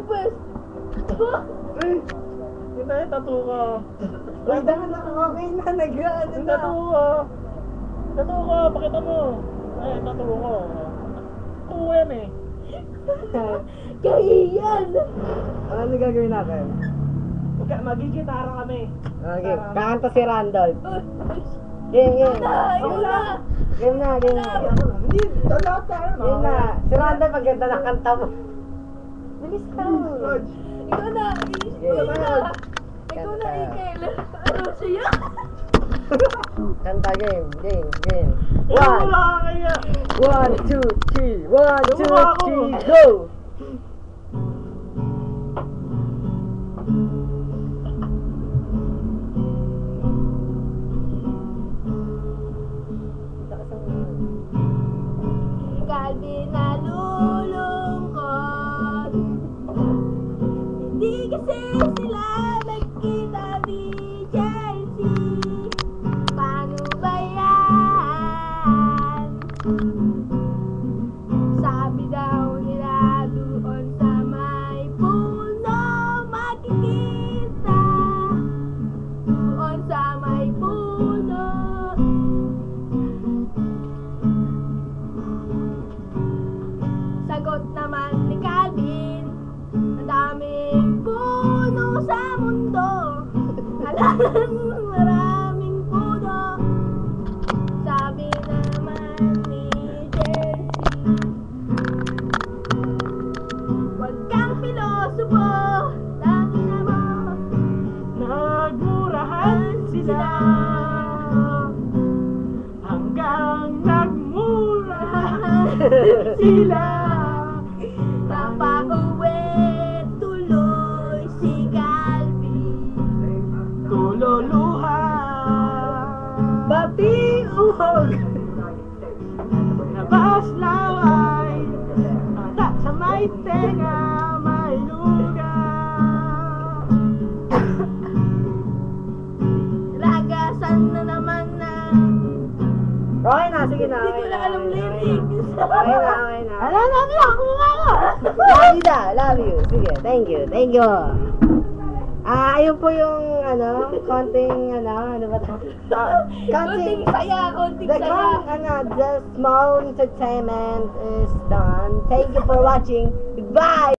Bas. Ay! Kita yung tattoo ko. Uy, dahil okay na, nag-ano Yung na. tattoo ko. Tattoo ko, pakita mo. Ay, tattoo ko. Tattoo yan eh. Kahiyan. Ano gagawin natin? Magigitara kami. Okay, kakanta si Randolph. Game. Game na. Hindi, lahat tayo na. Game na. Si Randolph, maganda na kanta mo. Bilis ka. Ikaw na. Ikaw na, Ikel. Ano siya? Kanta, game. Wala ka kaya. 1, 2, 3. 1, 2, Gumawa ako. 3, go! Kalbi nalulungkot. Hindi kasi sila nagkita ni Chelsea. Paano ba yan? Sabi daw nila doon sa may puno makikita. Doon sa may puno. Sagot naman ni Calvin, ang daming puno sa mundo. Alam, maraming puno. Sabi naman ni Chelsea, huwag kang pilosopo, tangina mo. Nagmurahan sila hanggang nagmurahan sila. Napauwi tuloy si Calvin. Tululuha Batiuhog! Nabas laway mata sa may tenga may lugar. Ragasan na naman na. Okay na, sige na. Hindi ko na alam lyrics. Okay na. Alam namin ako nga. Love you. Sige, thank you. Ayun po yung, konting, ano ba ito? Konting saya. The small entertainment is done. Thank you for watching. Goodbye!